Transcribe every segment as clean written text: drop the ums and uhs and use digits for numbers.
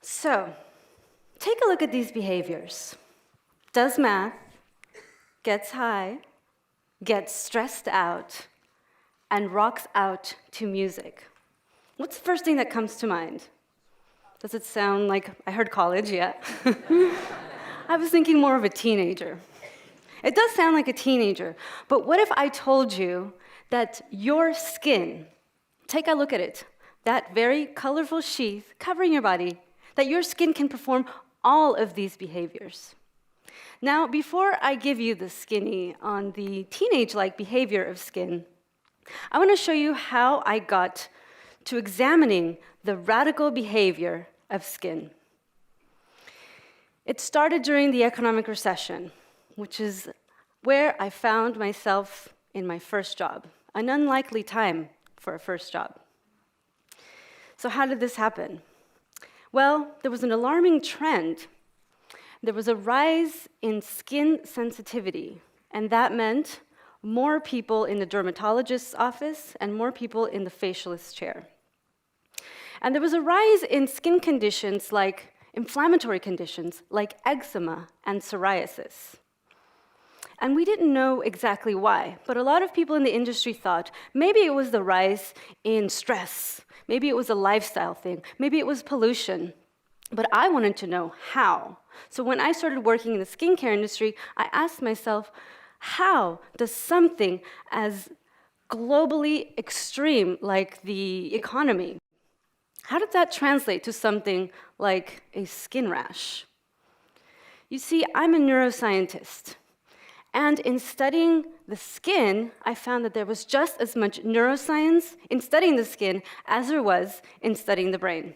So, take a look at these behaviors. Does math, gets high, gets stressed out, and rocks out to music. What's the first thing that comes to mind? Does it sound like, I heard college, yeah. I was thinking more of a teenager. It does sound like a teenager, but what if I told you that your skin, take a look at it, that very colorful sheath covering your body, that your skin can perform all of these behaviors. Now, before I give you the skinny on the teenage-like behavior of skin, I want to show you how I got to examining the radical behavior of skin. It started during the economic recession, which is where I found myself in my first job, an unlikely time for a first job. So how did this happen? Well, there was an alarming trend. There was a rise in skin sensitivity, and that meant more people in the dermatologist's office and more people in the facialist chair. And there was a rise in skin conditions like inflammatory conditions like eczema and psoriasis. And we didn't know exactly why, but a lot of people in the industry thought maybe it was the rise in stress, maybe it was a lifestyle thing, maybe it was pollution. But I wanted to know how. So when I started working in the skincare industry, I asked myself, how does something as globally extreme like the economy, how did that translate to something like a skin rash? You see, I'm a neuroscientist. And in studying the skin, I found that there was just as much neuroscience in studying the skin as there was in studying the brain.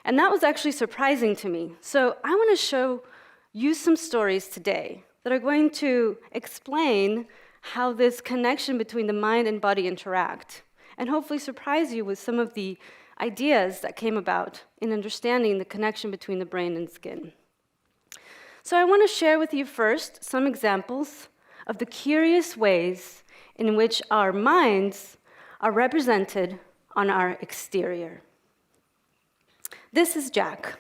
And that was actually surprising to me. So I want to show you some stories today that are going to explain how this connection between the mind and body interact, and hopefully surprise you with some of the ideas that came about in understanding the connection between the brain and skin. So I want to share with you first some examples of the curious ways in which our minds are represented on our exterior. This is Jack.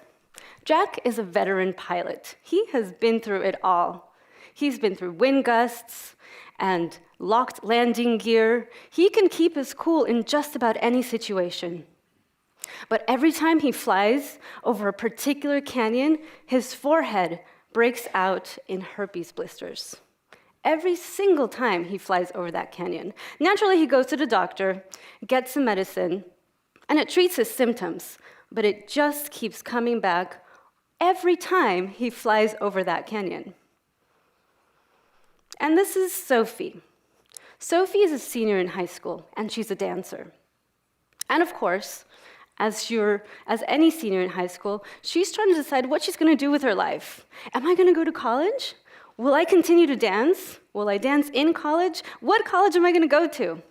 Jack is a veteran pilot. He has been through it all. He's been through wind gusts and locked landing gear. He can keep his cool in just about any situation. But every time he flies over a particular canyon, his forehead breaks out in herpes blisters. Every single time he flies over that canyon. Naturally, he goes to the doctor, gets some medicine, and it treats his symptoms, but it just keeps coming back every time he flies over that canyon. And this is Sophie. Sophie is a senior in high school, and she's a dancer. And of course, as any senior in high school, she's trying to decide what she's going to do with her life. Am I going to go to college? Will I continue to dance? Will I dance in college? What college am I going to go to?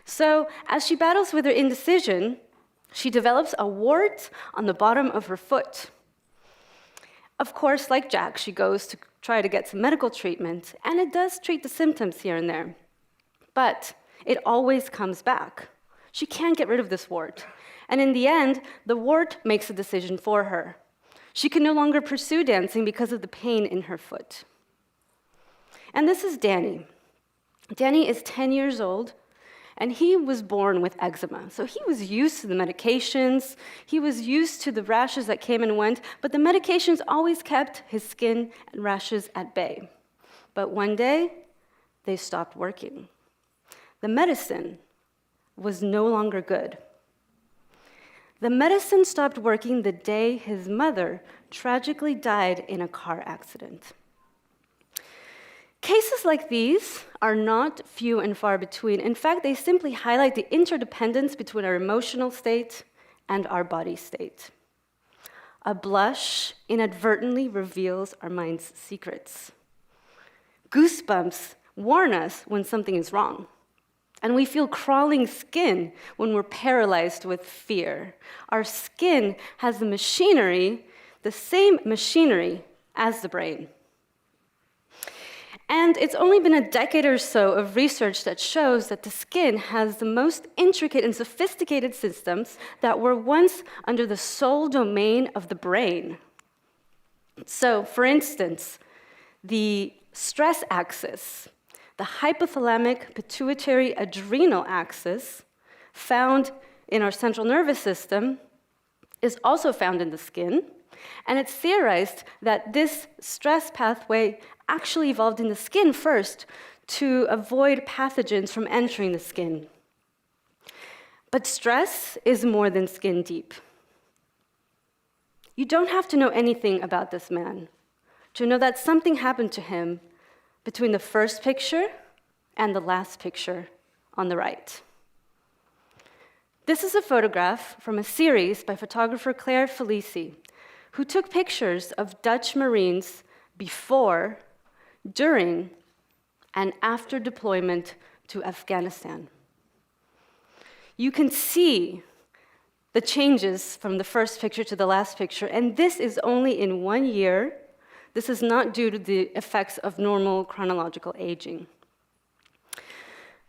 So as she battles with her indecision, she develops a wart on the bottom of her foot. Of course, like Jack, she goes to try to get some medical treatment, and it does treat the symptoms here and there. But it always comes back. She can't get rid of this wart. And in the end, the wart makes a decision for her. She can no longer pursue dancing because of the pain in her foot. And this is Danny. Danny is 10 years old, and he was born with eczema. So he was used to the medications, he was used to the rashes that came and went, but the medications always kept his skin and rashes at bay. But one day, they stopped working. The medicine was no longer good. The medicine stopped working the day his mother tragically died in a car accident. Cases like these are not few and far between. In fact, they simply highlight the interdependence between our emotional state and our body state. A blush inadvertently reveals our mind's secrets. Goosebumps warn us when something is wrong. And we feel crawling skin when we're paralyzed with fear. Our skin has the machinery, the same machinery as the brain. And it's only been a decade or so of research that shows that the skin has the most intricate and sophisticated systems that were once under the sole domain of the brain. So, for instance, the stress axis, the hypothalamic pituitary adrenal axis, found in our central nervous system, is also found in the skin. And it's theorized that this stress pathway actually evolved in the skin first to avoid pathogens from entering the skin. But stress is more than skin deep. You don't have to know anything about this man to know that something happened to him between the first picture and the last picture on the right. This is a photograph from a series by photographer Claire Felici, who took pictures of Dutch Marines before, during, and after deployment to Afghanistan. You can see the changes from the first picture to the last picture, and this is only in 1 year. This is not due to the effects of normal chronological aging.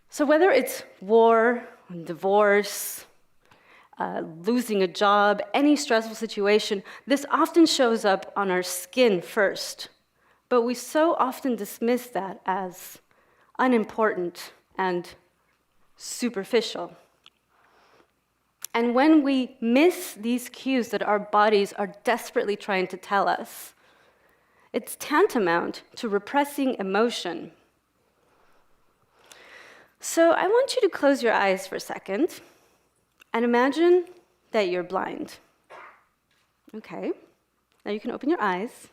So whether it's war, divorce, losing a job, any stressful situation, this often shows up on our skin first. But we so often dismiss that as unimportant and superficial. And when we miss these cues that our bodies are desperately trying to tell us, it's tantamount to repressing emotion. So I want you to close your eyes for a second and imagine that you're blind. Okay, now you can open your eyes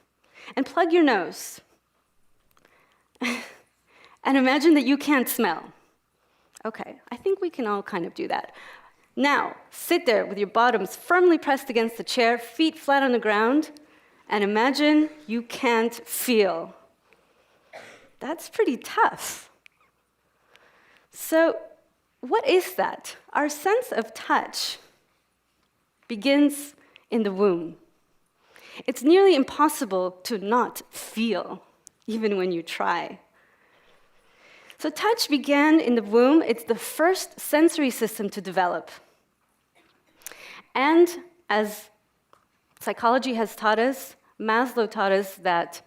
and plug your nose. And imagine that you can't smell. Okay, I think we can all kind of do that. Now, sit there with your bottoms firmly pressed against the chair, feet flat on the ground, and imagine you can't feel. That's pretty tough. So, what is that? Our sense of touch begins in the womb. It's nearly impossible to not feel, even when you try. So touch began in the womb. It's the first sensory system to develop. And as psychology has taught us, Maslow taught us that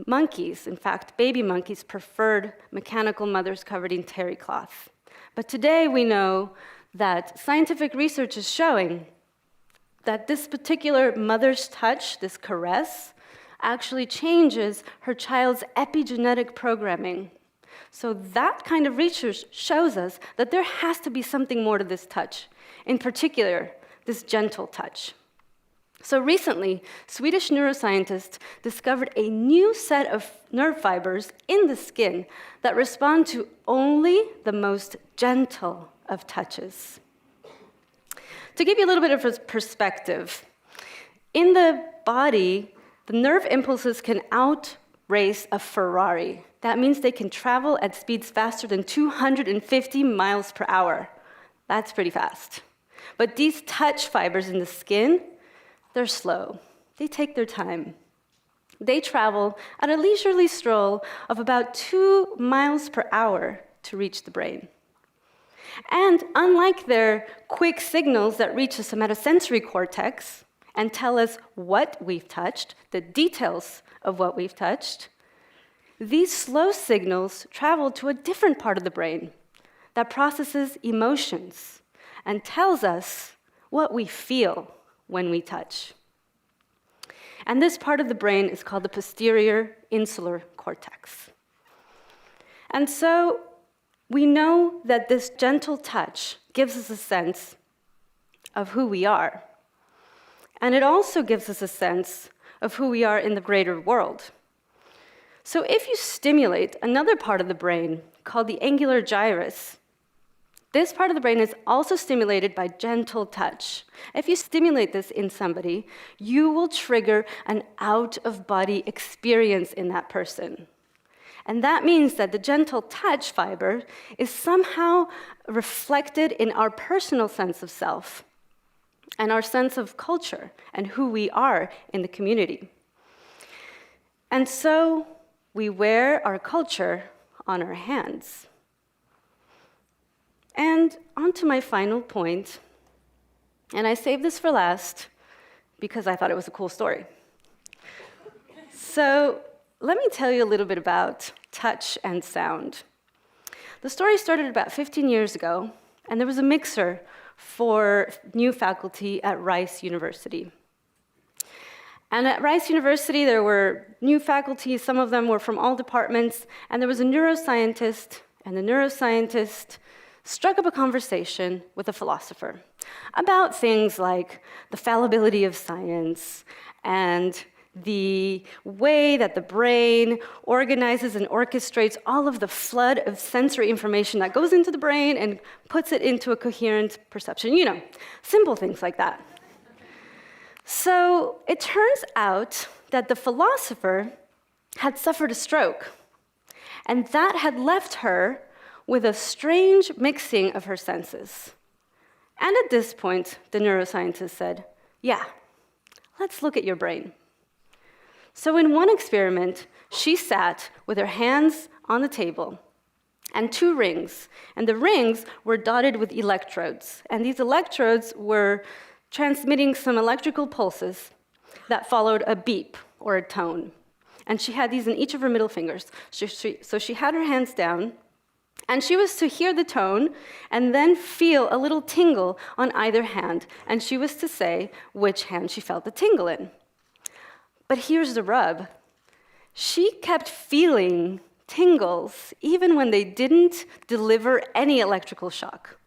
monkeys, in fact, baby monkeys, preferred mechanical mothers covered in terry cloth. But today we know that scientific research is showing that this particular mother's touch, this caress, actually changes her child's epigenetic programming. So that kind of research shows us that there has to be something more to this touch, in particular, this gentle touch. So recently, Swedish neuroscientists discovered a new set of nerve fibers in the skin that respond to only the most gentle of touches. To give you a little bit of a perspective, in the body, the nerve impulses can outrace a Ferrari. That means they can travel at speeds faster than 250 miles per hour. That's pretty fast. But these touch fibers in the skin, they're slow. They take their time. They travel at a leisurely stroll of about 2 miles per hour to reach the brain. And unlike their quick signals that reach the somatosensory cortex and tell us what we've touched, the details of what we've touched, these slow signals travel to a different part of the brain that processes emotions and tells us what we feel when we touch. And this part of the brain is called the posterior insular cortex. And so we know that this gentle touch gives us a sense of who we are. And it also gives us a sense of who we are in the greater world. So if you stimulate another part of the brain called the angular gyrus, this part of the brain is also stimulated by gentle touch. If you stimulate this in somebody, you will trigger an out-of-body experience in that person. And that means that the gentle touch fiber is somehow reflected in our personal sense of self and our sense of culture and who we are in the community. And so we wear our culture on our hands. And on to my final point, and I saved this for last because I thought it was a cool story. So let me tell you a little bit about touch and sound. The story started about 15 years ago, and there was a mixer for new faculty at Rice University. And at Rice University, there were new faculty, some of them were from all departments, and there was a neuroscientist, and the neuroscientist struck up a conversation with a philosopher about things like the fallibility of science and the way that the brain organizes and orchestrates all of the flood of sensory information that goes into the brain and puts it into a coherent perception. You know, simple things like that. So it turns out that the philosopher had suffered a stroke, and that had left her with a strange mixing of her senses. And at this point, the neuroscientist said, yeah, let's look at your brain. So in one experiment, she sat with her hands on the table and 2 rings, and the rings were dotted with electrodes, and these electrodes were transmitting some electrical pulses that followed a beep or a tone. And she had these in each of her middle fingers. So she had her hands down, and she was to hear the tone and then feel a little tingle on either hand, and she was to say which hand she felt the tingle in. But here's the rub. She kept feeling tingles even when they didn't deliver any electrical shock.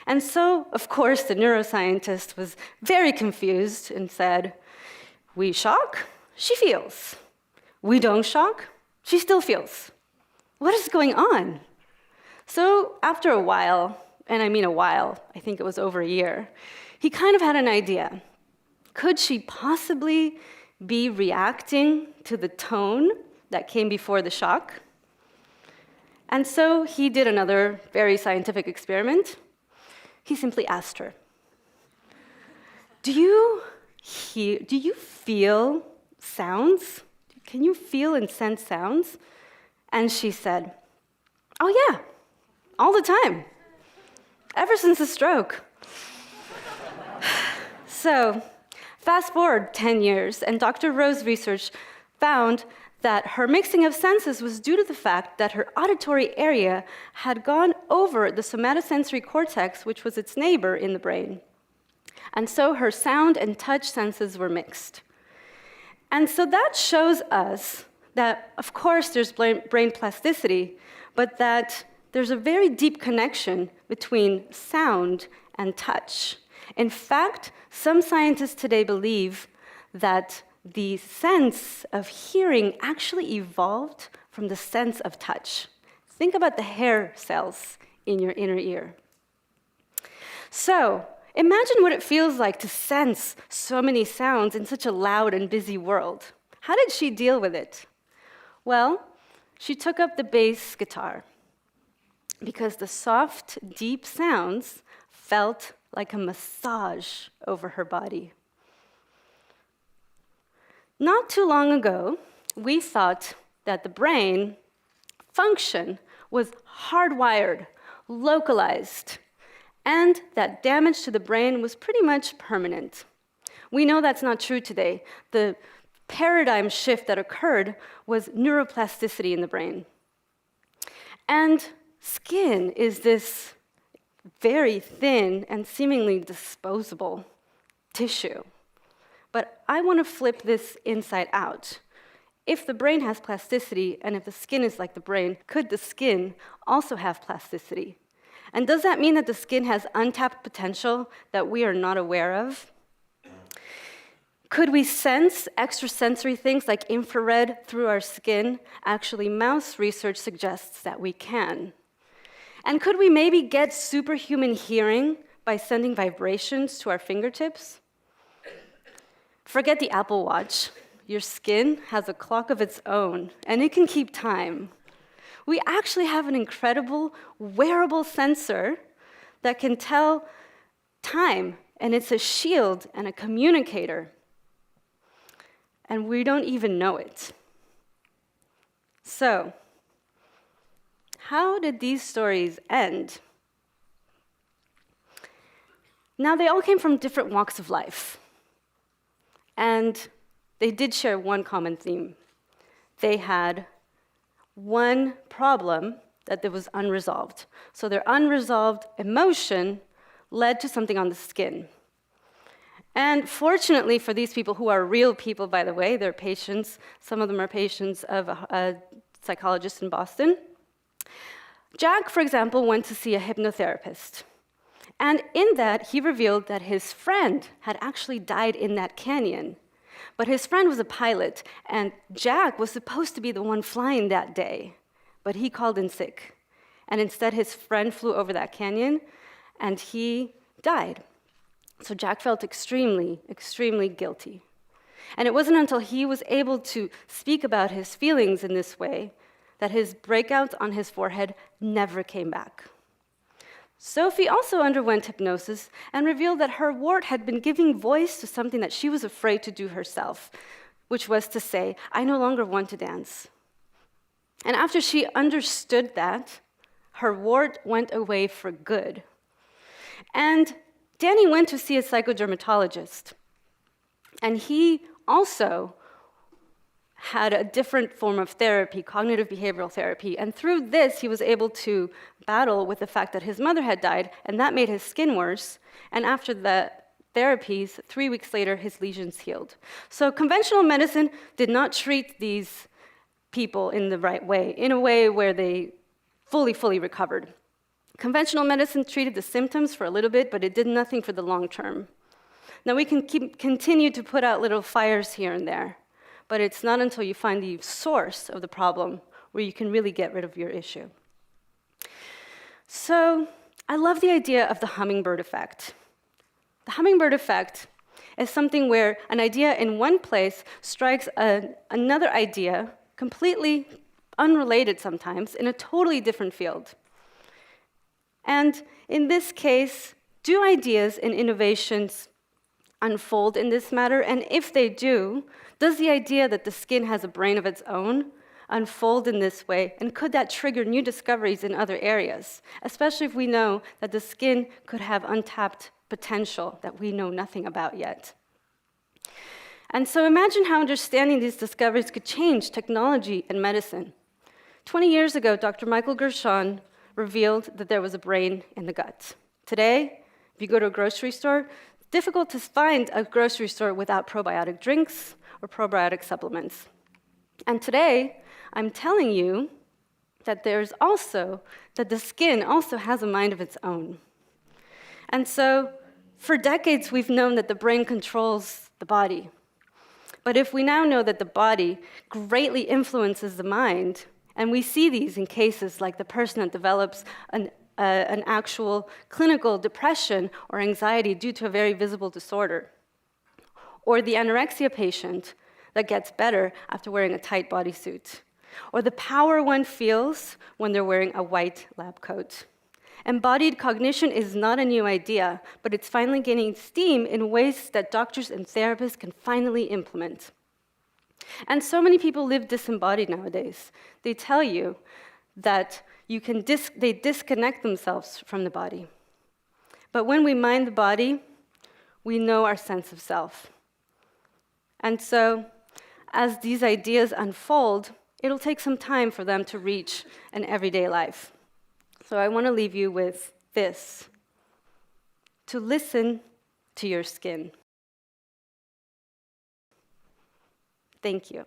And so, of course, the neuroscientist was very confused and said, we shock, she feels. We don't shock, she still feels. What is going on? So after a while, and I mean a while, I think it was over a year, he kind of had an idea. Could she possibly be reacting to the tone that came before the shock? And so he did another very scientific experiment. He simply asked her, do you feel sounds? Can you feel and sense sounds? And she said, oh yeah, all the time, ever since the stroke. So, fast forward 10 years, and Dr. Rowe's research found that her mixing of senses was due to the fact that her auditory area had gone over the somatosensory cortex, which was its neighbor in the brain. And so her sound and touch senses were mixed. And so that shows us that, of course, there's brain plasticity, but that there's a very deep connection between sound and touch. In fact, some scientists today believe that the sense of hearing actually evolved from the sense of touch. Think about the hair cells in your inner ear. So, imagine what it feels like to sense so many sounds in such a loud and busy world. How did she deal with it? Well, she took up the bass guitar because the soft, deep sounds felt like a massage over her body. Not too long ago, we thought that the brain function was hardwired, localized, and that damage to the brain was pretty much permanent. We know that's not true today. The paradigm shift that occurred was neuroplasticity in the brain. And skin is this very thin and seemingly disposable tissue. But I want to flip this inside out. If the brain has plasticity, and if the skin is like the brain, could the skin also have plasticity? And does that mean that the skin has untapped potential that we are not aware of? Could we sense extrasensory things like infrared through our skin? Actually, mouse research suggests that we can. And could we maybe get superhuman hearing by sending vibrations to our fingertips? Forget the Apple Watch. Your skin has a clock of its own, and it can keep time. We actually have an incredible wearable sensor that can tell time, and it's a shield and a communicator. And we don't even know it. So, how did these stories end? Now, they all came from different walks of life. And they did share one common theme. They had one problem that was unresolved. So their unresolved emotion led to something on the skin. And fortunately for these people, who are real people, by the way, they're patients, some of them are patients of a psychologist in Boston. Jack, for example, went to see a hypnotherapist. And in that, he revealed that his friend had actually died in that canyon. But his friend was a pilot, and Jack was supposed to be the one flying that day. But he called in sick. And instead, his friend flew over that canyon, and he died. So Jack felt extremely, extremely guilty. And it wasn't until he was able to speak about his feelings in this way that his breakouts on his forehead never came back. Sophie also underwent hypnosis and revealed that her wart had been giving voice to something that she was afraid to do herself, which was to say, "I no longer want to dance." And after she understood that, her wart went away for good. And Danny went to see a psychodermatologist, and he also had a different form of therapy, cognitive behavioral therapy, and through this, he was able to battle with the fact that his mother had died, and that made his skin worse, and after the therapies, 3 weeks later, his lesions healed. So conventional medicine did not treat these people in the right way, in a way where they fully recovered. Conventional medicine treated the symptoms for a little bit, but it did nothing for the long term. Now, we can continue to put out little fires here and there, but it's not until you find the source of the problem where you can really get rid of your issue. So, I love the idea of the hummingbird effect. The hummingbird effect is something where an idea in one place strikes another idea, completely unrelated sometimes, in a totally different field. And in this case, do ideas and innovations unfold in this matter? And if they do, does the idea that the skin has a brain of its own unfold in this way? And could that trigger new discoveries in other areas, especially if we know that the skin could have untapped potential that we know nothing about yet? And so imagine how understanding these discoveries could change technology and medicine. 20 years ago, Dr. Michael Gershon revealed that there was a brain in the gut. Today, if you go to a grocery store, it's difficult to find a grocery store without probiotic drinks or probiotic supplements. And today, I'm telling you that the skin also has a mind of its own. And so, for decades, we've known that the brain controls the body. But if we now know that the body greatly influences the mind, and we see these in cases like the person that develops an actual clinical depression or anxiety due to a very visible disorder, or the anorexia patient that gets better after wearing a tight bodysuit, or the power one feels when they're wearing a white lab coat. Embodied cognition is not a new idea, but it's finally gaining steam in ways that doctors and therapists can finally implement. And so many people live disembodied nowadays. They tell you that they disconnect themselves from the body. But when we mind the body, we know our sense of self. And so, as these ideas unfold, it'll take some time for them to reach an everyday life. So I want to leave you with this: to listen to your skin. Thank you.